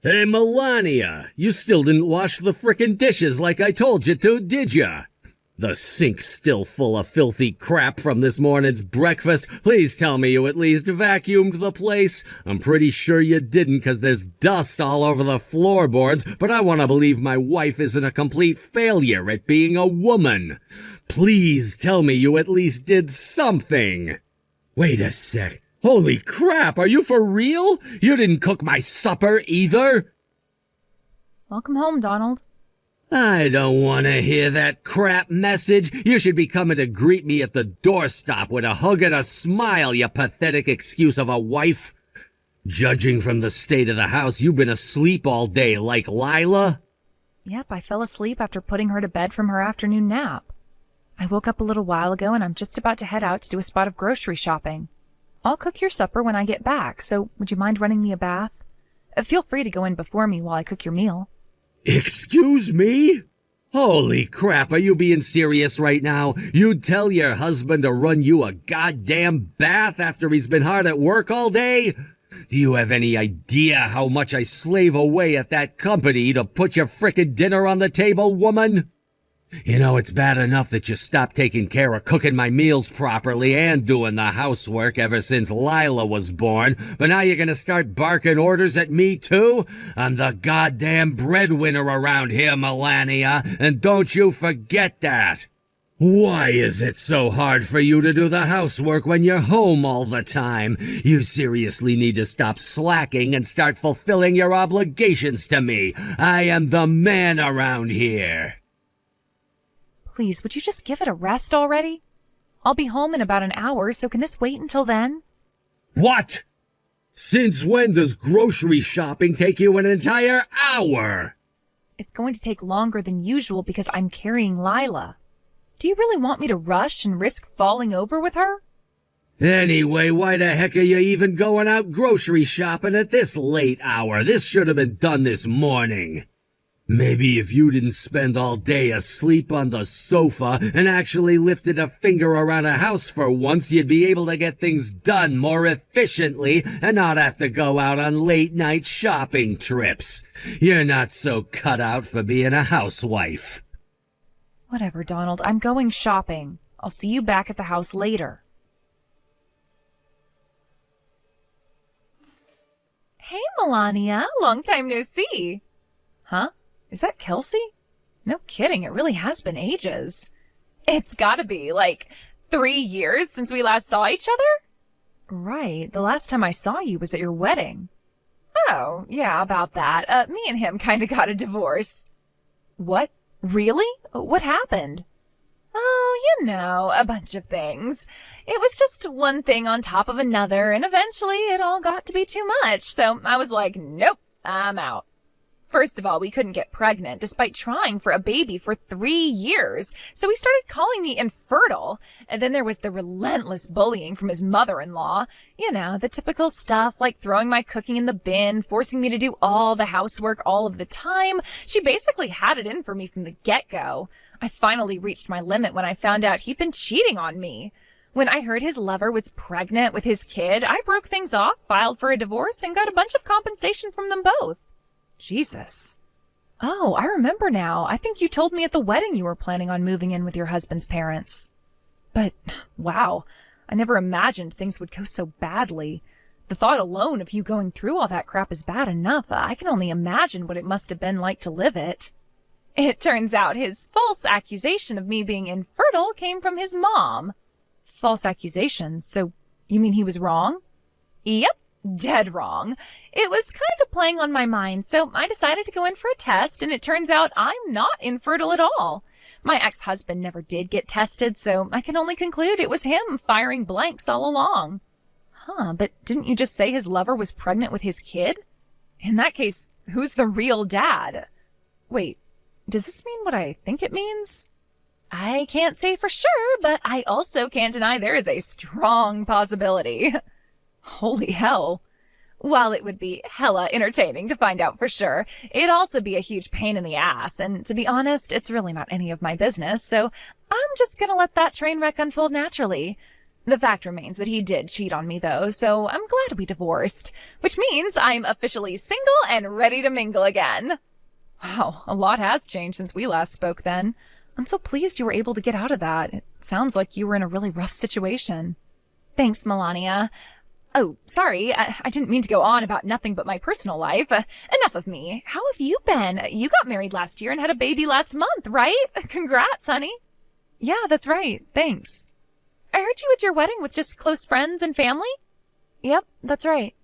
Hey, Melania, you still didn't wash the frickin' dishes like I told you to, did ya? The sink's still full of filthy crap from this morning's breakfast. Please tell me you at least vacuumed the place. I'm pretty sure you didn't, 'cause there's dust all over the floorboards, but I want to believe my wife isn't a complete failure at being a woman. Please tell me you at least did something. Wait a sec. Holy crap, are you for real? You didn't cook my supper either? Welcome home, Donald. I don't want to hear that crap message. You should be coming to greet me at the doorstop with a hug and a smile, you pathetic excuse of a wife. Judging from the state of the house, you've been asleep all day like Lila. Yep, I fell asleep after putting her to bed from her afternoon nap. I woke up a little while ago and I'm just about to head out to do a spot of grocery shopping. I'll cook your supper when I get back, so would you mind running me a bath? Feel free to go in before me while I cook your meal. Excuse me? Holy crap, are you being serious right now? You'd tell your husband to run you a goddamn bath after he's been hard at work all day? Do you have any idea how much I slave away at that company to put your frickin' dinner on the table, woman? You know, it's bad enough that you stopped taking care of cooking my meals properly and doing the housework ever since Lila was born, but now you're gonna start barking orders at me too? I'm the goddamn breadwinner around here, Melania, and don't you forget that. Why is it so hard for you to do the housework when you're home all the time? You seriously need to stop slacking and start fulfilling your obligations to me. I am the man around here. Please, would you just give it a rest already? I'll be home in about an hour, so can this wait until then? What? Since when does grocery shopping take you an entire hour? It's going to take longer than usual because I'm carrying Lila. Do you really want me to rush and risk falling over with her? Anyway, why the heck are you even going out grocery shopping at this late hour? This should have been done this morning. Maybe if you didn't spend all day asleep on the sofa and actually lifted a finger around a house for once, you'd be able to get things done more efficiently and not have to go out on late-night shopping trips. You're not so cut out for being a housewife. Whatever, Donald. I'm going shopping. I'll see you back at the house later. Hey, Melania. Long time no see. Huh? Is that Kelsey? No kidding, it really has been ages. It's gotta be, 3 years since we last saw each other? Right, the last time I saw you was at your wedding. Oh, yeah, about that. Me and him kinda got a divorce. What? Really? What happened? Oh, a bunch of things. It was just one thing on top of another, and eventually it all got to be too much, so I was like, nope, I'm out. First of all, we couldn't get pregnant despite trying for a baby for 3 years, so he started calling me infertile. And then there was the relentless bullying from his mother-in-law. The typical stuff like throwing my cooking in the bin, forcing me to do all the housework all of the time. She basically had it in for me from the get-go. I finally reached my limit when I found out he'd been cheating on me. When I heard his lover was pregnant with his kid, I broke things off, filed for a divorce, and got a bunch of compensation from them both. Jesus. Oh, I remember now. I think you told me at the wedding you were planning on moving in with your husband's parents. But, wow, I never imagined things would go so badly. The thought alone of you going through all that crap is bad enough. I can only imagine what it must have been like to live it. It turns out his false accusation of me being infertile came from his mom. False accusations? So, you mean he was wrong? Yep. Dead wrong. It was kind of playing on my mind, so I decided to go in for a test, and it turns out I'm not infertile at all. My ex-husband never did get tested, so I can only conclude it was him firing blanks all along. Huh, but didn't you just say his lover was pregnant with his kid? In that case, who's the real dad? Wait, does this mean what I think it means? I can't say for sure, but I also can't deny there is a strong possibility. Holy hell. While it would be hella entertaining to find out for sure, it'd also be a huge pain in the ass, and to be honest, it's really not any of my business, so I'm just gonna let that train wreck unfold naturally. The fact remains that he did cheat on me, though, so I'm glad we divorced, which means I'm officially single and ready to mingle again. Wow, a lot has changed since we last spoke then. I'm so pleased you were able to get out of that. It sounds like you were in a really rough situation. Thanks, Melania. Oh, sorry, I didn't mean to go on about nothing but my personal life. Enough of me. How have you been? You got married last year and had a baby last month, right? Congrats, honey. Yeah, that's right. Thanks. I heard you at your wedding with just close friends and family? Yep, that's right.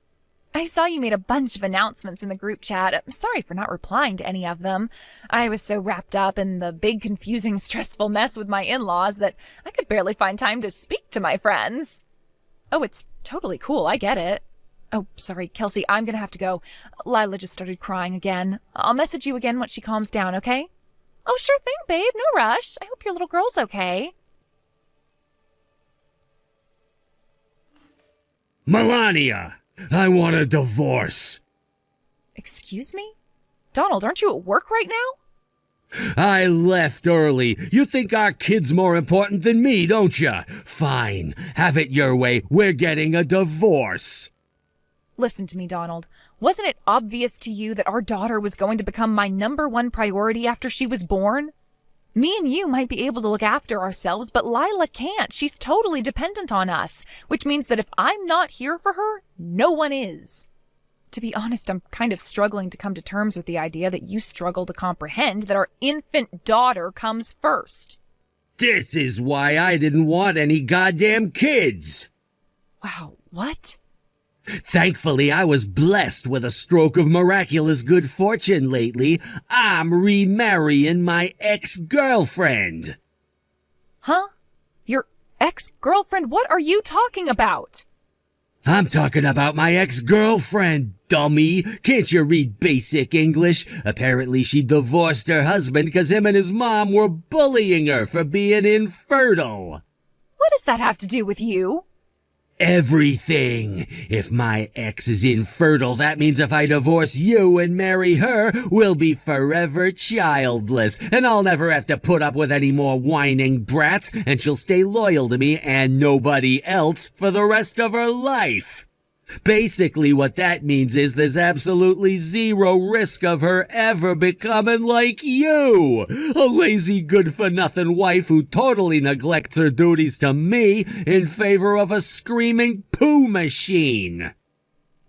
I saw you made a bunch of announcements in the group chat. I'm sorry for not replying to any of them. I was so wrapped up in the big, confusing, stressful mess with my in-laws that I could barely find time to speak to my friends. Oh, it's totally cool. I get it. Oh, sorry, Kelsey, I'm gonna have to go. Lila just started crying again. I'll message you again once she calms down, okay? Oh, sure thing, babe. No rush. I hope your little girl's okay. Melania, I want a divorce. Excuse me? Donald, aren't you at work right now? I left early. You think our kid's more important than me, don't you? Fine. Have it your way. We're getting a divorce. Listen to me, Donald. Wasn't it obvious to you that our daughter was going to become my #1 priority after she was born? Me and you might be able to look after ourselves, but Lila can't. She's totally dependent on us, which means that if I'm not here for her, no one is. To be honest, I'm kind of struggling to come to terms with the idea that you struggle to comprehend that our infant daughter comes first. This is why I didn't want any goddamn kids. Wow, what? Thankfully, I was blessed with a stroke of miraculous good fortune lately. I'm remarrying my ex-girlfriend. Huh? Your ex-girlfriend? What are you talking about? I'm talking about my ex-girlfriend, dummy. Can't you read basic English? Apparently she divorced her husband because him and his mom were bullying her for being infertile. What does that have to do with you? Everything. If my ex is infertile, that means if I divorce you and marry her, we'll be forever childless, and I'll never have to put up with any more whining brats, and she'll stay loyal to me and nobody else for the rest of her life. Basically, what that means is there's absolutely zero risk of her ever becoming like you, a lazy good-for-nothing wife who totally neglects her duties to me in favor of a screaming poo machine.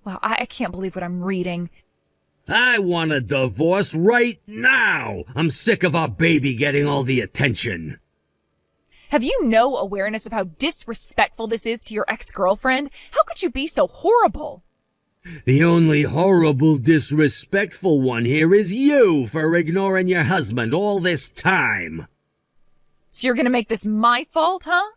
Wow, I can't believe what I'm reading. I want a divorce right now. I'm sick of our baby getting all the attention. Have you no awareness of how disrespectful this is to your ex-girlfriend? How could you be so horrible? The only horrible, disrespectful one here is you for ignoring your husband all this time. So you're gonna make this my fault, huh?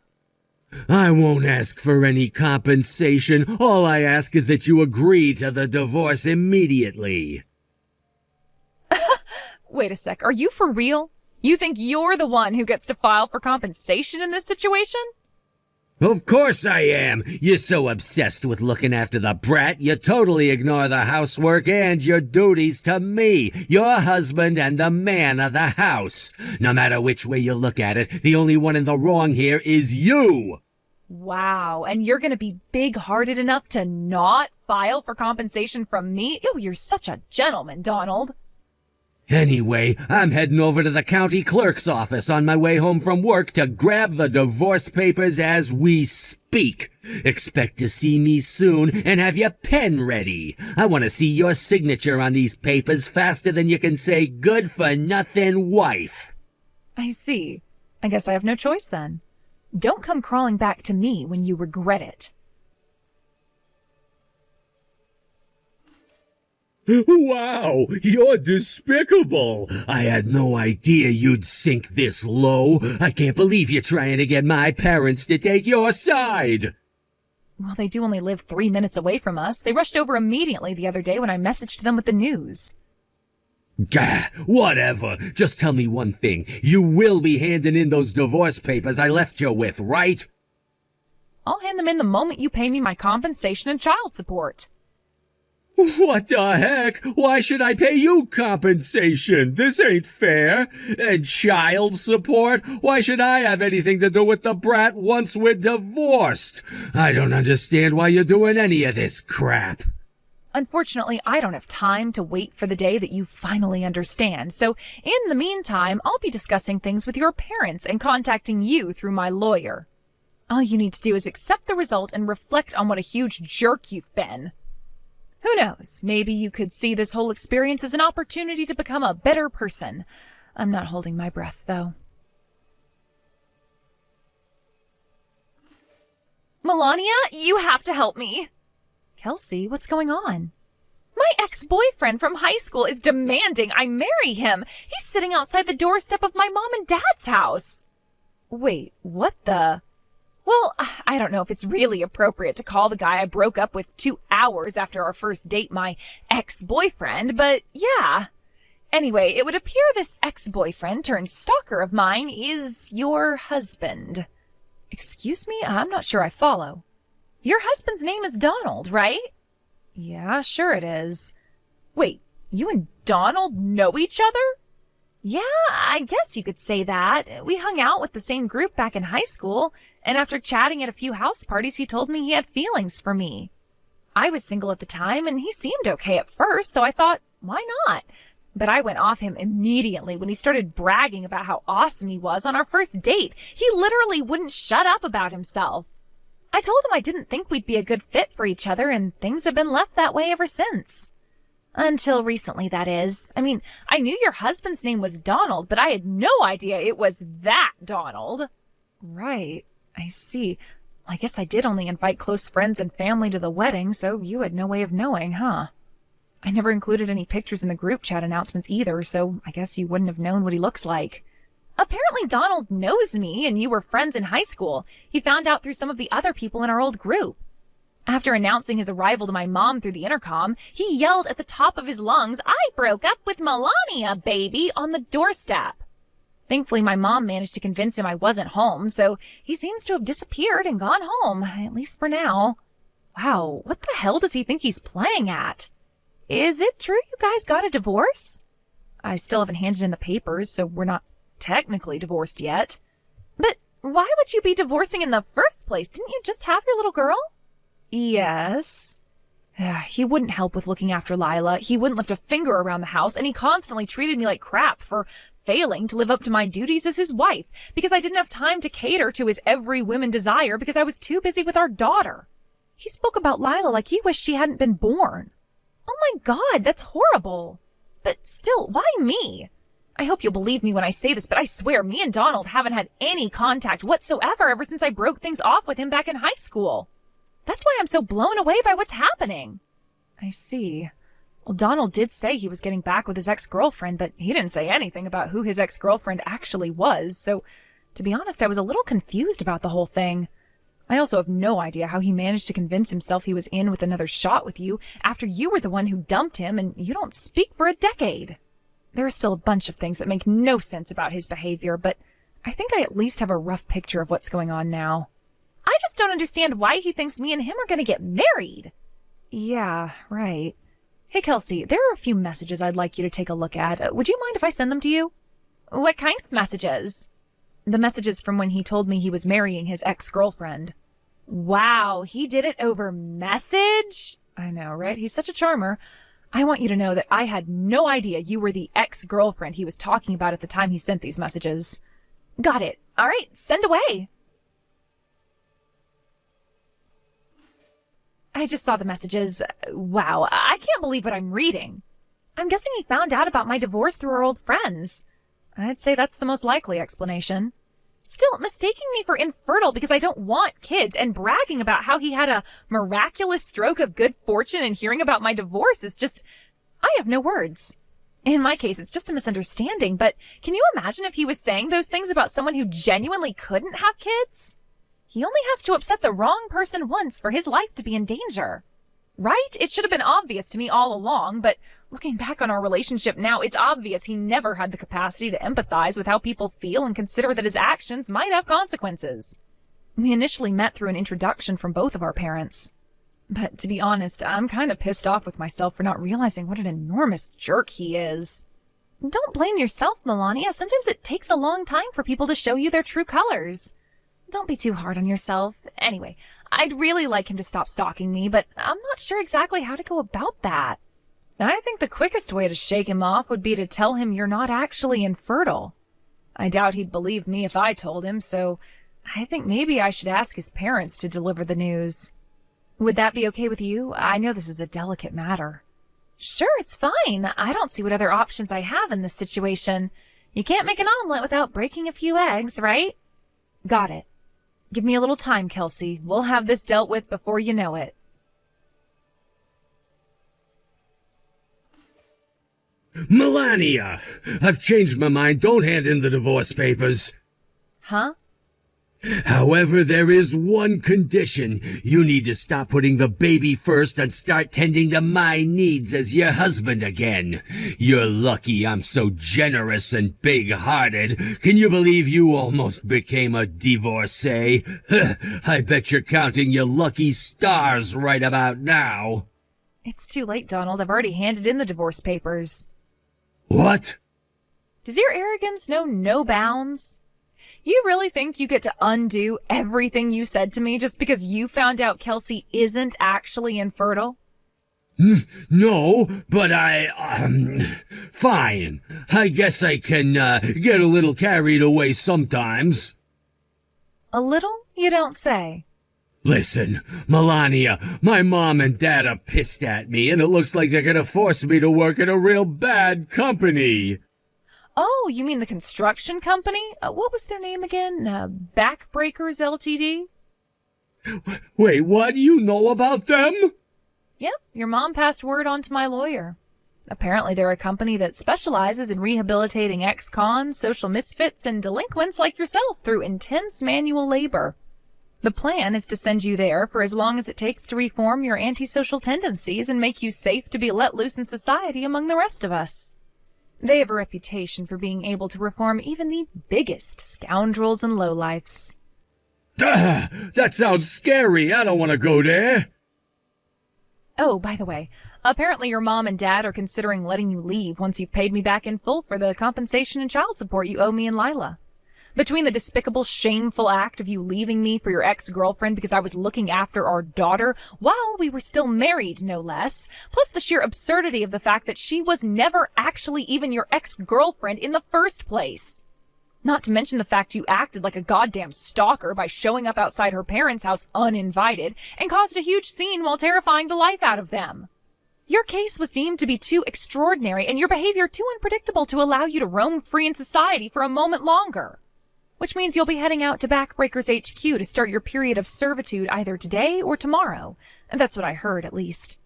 I won't ask for any compensation. All I ask is that you agree to the divorce immediately. Wait a sec, are you for real? You think you're the one who gets to file for compensation in this situation? Of course I am. You're so obsessed with looking after the brat, you totally ignore the housework and your duties to me, your husband and the man of the house. No matter which way you look at it, the only one in the wrong here is you. Wow, and you're gonna be big-hearted enough to not file for compensation from me? Ew, you're such a gentleman, Donald. Anyway, I'm heading over to the county clerk's office on my way home from work to grab the divorce papers as we speak. Expect to see me soon and have your pen ready. I want to see your signature on these papers faster than you can say good for nothing wife. I see. I guess I have no choice then. Don't come crawling back to me when you regret it. Wow, you're despicable. I had no idea you'd sink this low. I can't believe you're trying to get my parents to take your side. Well, they do only live 3 minutes away from us. They rushed over immediately the other day when I messaged them with the news. Gah, whatever. Just tell me one thing. You will be handing in those divorce papers I left you with, right? I'll hand them in the moment you pay me my compensation and child support. What the heck? Why should I pay you compensation? This ain't fair. And child support? Why should I have anything to do with the brat once we're divorced? I don't understand why you're doing any of this crap. Unfortunately, I don't have time to wait for the day that you finally understand. So in the meantime, I'll be discussing things with your parents and contacting you through my lawyer. All you need to do is accept the result and reflect on what a huge jerk you've been. Who knows? Maybe you could see this whole experience as an opportunity to become a better person. I'm not holding my breath, though. Melania, you have to help me. Kelsey, what's going on? My ex-boyfriend from high school is demanding I marry him. He's sitting outside the doorstep of my mom and dad's house. Wait, what the... Well, I don't know if it's really appropriate to call the guy I broke up with 2 hours after our first date my ex-boyfriend, but yeah. Anyway, it would appear this ex-boyfriend turned stalker of mine is your husband. Excuse me? I'm not sure I follow. Your husband's name is Donald, right? Yeah, sure it is. Wait, you and Donald know each other? Yeah, I guess you could say that. We hung out with the same group back in high school, and after chatting at a few house parties, he told me he had feelings for me. I was single at the time, and he seemed okay at first, so I thought, why not? But I went off him immediately when he started bragging about how awesome he was on our first date. He literally wouldn't shut up about himself. I told him I didn't think we'd be a good fit for each other, and things have been left that way ever since. Until recently, that is. I mean, I knew your husband's name was Donald, but I had no idea it was that Donald. Right, I see. I guess I did only invite close friends and family to the wedding, so you had no way of knowing, huh? I never included any pictures in the group chat announcements either, so I guess you wouldn't have known what he looks like. Apparently Donald knows me, and you were friends in high school. He found out through some of the other people in our old group. After announcing his arrival to my mom through the intercom, he yelled at the top of his lungs, "I broke up with Melania, baby," on the doorstep. Thankfully, my mom managed to convince him I wasn't home, so he seems to have disappeared and gone home, at least for now. Wow, what the hell does he think he's playing at? Is it true you guys got a divorce? I still haven't handed in the papers, so we're not technically divorced yet. But why would you be divorcing in the first place? Didn't you just have your little girl? Yes. He wouldn't help with looking after Lila. He wouldn't lift a finger around the house, and he constantly treated me like crap for failing to live up to my duties as his wife because I didn't have time to cater to his every woman desire because I was too busy with our daughter. He spoke about Lila like he wished she hadn't been born. Oh my God, that's horrible. But still, why me? I hope you'll believe me when I say this, but I swear me and Donald haven't had any contact whatsoever ever since I broke things off with him back in high school. That's why I'm so blown away by what's happening. I see. Well, Donald did say he was getting back with his ex-girlfriend, but he didn't say anything about who his ex-girlfriend actually was, so to be honest, I was a little confused about the whole thing. I also have no idea how he managed to convince himself he was in with another shot with you after you were the one who dumped him and you don't speak for a decade. There are still a bunch of things that make no sense about his behavior, but I think I at least have a rough picture of what's going on now. I just don't understand why he thinks me and him are going to get married. Yeah, right. Hey, Kelsey, there are a few messages I'd like you to take a look at. Would you mind if I send them to you? What kind of messages? The messages from when he told me he was marrying his ex-girlfriend. Wow, he did it over message? I know, right? He's such a charmer. I want you to know that I had no idea you were the ex-girlfriend he was talking about at the time he sent these messages. Got it. All right, send away. I just saw the messages. Wow, I can't believe what I'm reading. I'm guessing he found out about my divorce through our old friends. I'd say that's the most likely explanation. Still, mistaking me for infertile because I don't want kids and bragging about how he had a miraculous stroke of good fortune and hearing about my divorce is just... I have no words. In my case, it's just a misunderstanding, but can you imagine if he was saying those things about someone who genuinely couldn't have kids? He only has to upset the wrong person once for his life to be in danger. Right? It should have been obvious to me all along, but looking back on our relationship now, it's obvious he never had the capacity to empathize with how people feel and consider that his actions might have consequences. We initially met through an introduction from both of our parents. But to be honest, I'm kind of pissed off with myself for not realizing what an enormous jerk he is. Don't blame yourself, Melania. Sometimes it takes a long time for people to show you their true colors. Don't be too hard on yourself. Anyway, I'd really like him to stop stalking me, but I'm not sure exactly how to go about that. I think the quickest way to shake him off would be to tell him you're not actually infertile. I doubt he'd believe me if I told him, so I think maybe I should ask his parents to deliver the news. Would that be okay with you? I know this is a delicate matter. Sure, it's fine. I don't see what other options I have in this situation. You can't make an omelet without breaking a few eggs, right? Got it. Give me a little time, Kelsey. We'll have this dealt with before you know it. Melania! I've changed my mind. Don't hand in the divorce papers. Huh? However, there is one condition. You need to stop putting the baby first and start tending to my needs as your husband again. You're lucky I'm so generous and big-hearted. Can you believe you almost became a divorcee? I bet you're counting your lucky stars right about now. It's too late, Donald. I've already handed in the divorce papers. What? Does your arrogance know no bounds? You really think you get to undo everything you said to me just because you found out Kelsey isn't actually infertile? No, but fine. I guess I can, get a little carried away sometimes. A little? You don't say. Listen, Melania, my mom and dad are pissed at me, and it looks like they're gonna force me to work at a real bad company. Oh, you mean the construction company? What was their name again? Backbreakers Ltd? Wait, what? You know about them? Yep, your mom passed word on to my lawyer. Apparently they're a company that specializes in rehabilitating ex-cons, social misfits, and delinquents like yourself through intense manual labor. The plan is to send you there for as long as it takes to reform your antisocial tendencies and make you safe to be let loose in society among the rest of us. They have a reputation for being able to reform even the biggest scoundrels and lowlifes. That sounds scary. I don't want to go there. Oh, by the way, apparently your mom and dad are considering letting you leave once you've paid me back in full for the compensation and child support you owe me and Lila. Between the despicable, shameful act of you leaving me for your ex-girlfriend because I was looking after our daughter while we were still married, no less, plus the sheer absurdity of the fact that she was never actually even your ex-girlfriend in the first place. Not to mention the fact you acted like a goddamn stalker by showing up outside her parents' house uninvited and caused a huge scene while terrifying the life out of them. Your case was deemed to be too extraordinary and your behavior too unpredictable to allow you to roam free in society for a moment longer. Which means you'll be heading out to Backbreakers HQ to start your period of servitude either today or tomorrow. And that's what I heard, at least.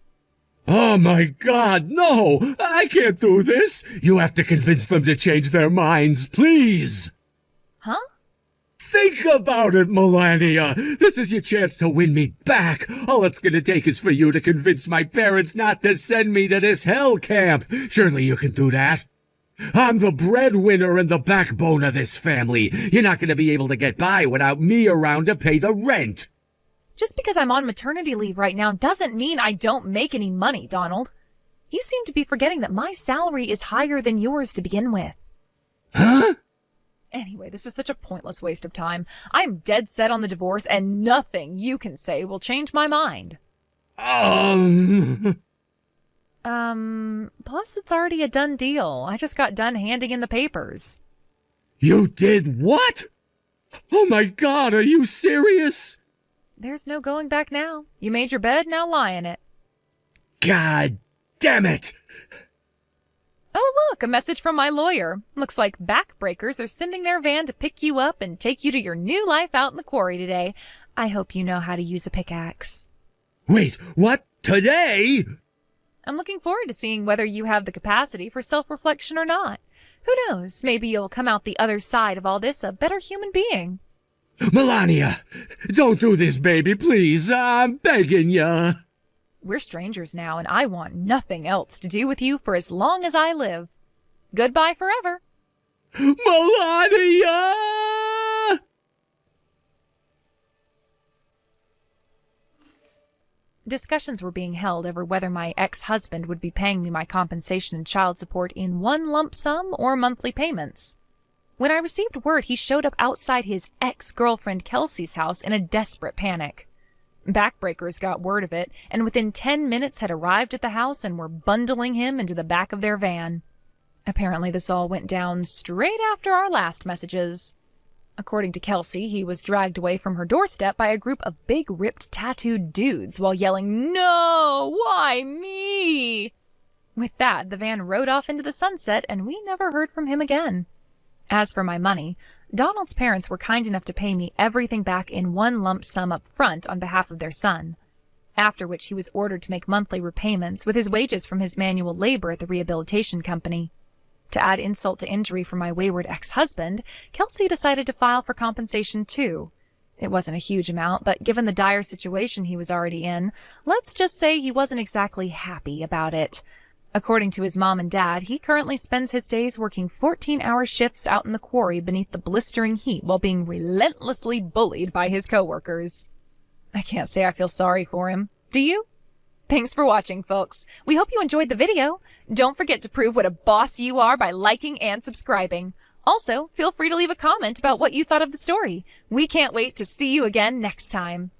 Oh my God, no! I can't do this! You have to convince them to change their minds, please! Huh? Think about it, Melania! This is your chance to win me back! All it's gonna take is for you to convince my parents not to send me to this hell camp! Surely you can do that? I'm the breadwinner and the backbone of this family. You're not gonna be able to get by without me around to pay the rent. Just because I'm on maternity leave right now doesn't mean I don't make any money, Donald. You seem to be forgetting that my salary is higher than yours to begin with. Huh? Anyway, this is such a pointless waste of time. I'm dead set on the divorce and nothing you can say will change my mind. Plus it's already a done deal. I just got done handing in the papers. You did what? Oh my God, are you serious? There's no going back now. You made your bed, now lie in it. God damn it! Oh, look, a message from my lawyer. Looks like Backbreakers are sending their van to pick you up and take you to your new life out in the quarry today. I hope you know how to use a pickaxe. Wait, what? Today? I'm looking forward to seeing whether you have the capacity for self-reflection or not. Who knows, maybe you'll come out the other side of all this a better human being. Melania, don't do this, baby, please. I'm begging ya. We're strangers now, and I want nothing else to do with you for as long as I live. Goodbye forever. Melania! discussions were being held over whether my ex-husband would be paying me my compensation and child support in one lump sum or monthly payments. When I received word, he showed up outside his ex-girlfriend Kelsey's house in a desperate panic. Backbreakers got word of it, and within 10 minutes had arrived at the house and were bundling him into the back of their van. Apparently this all went down straight after our last messages. According to Kelsey, he was dragged away from her doorstep by a group of big, ripped, tattooed dudes while yelling, "No! Why me?" With that, the van rode off into the sunset, and we never heard from him again. As for my money, Donald's parents were kind enough to pay me everything back in one lump sum up front on behalf of their son, after which he was ordered to make monthly repayments with his wages from his manual labor at the rehabilitation company. To add insult to injury for my wayward ex-husband, Kelsey decided to file for compensation too. It wasn't a huge amount, but given the dire situation he was already in, let's just say he wasn't exactly happy about it. According to his mom and dad, he currently spends his days working 14-hour shifts out in the quarry beneath the blistering heat while being relentlessly bullied by his coworkers. I can't say I feel sorry for him. Do you? Thanks for watching, folks. We hope you enjoyed the video. Don't forget to prove what a boss you are by liking and subscribing. Also, feel free to leave a comment about what you thought of the story. We can't wait to see you again next time.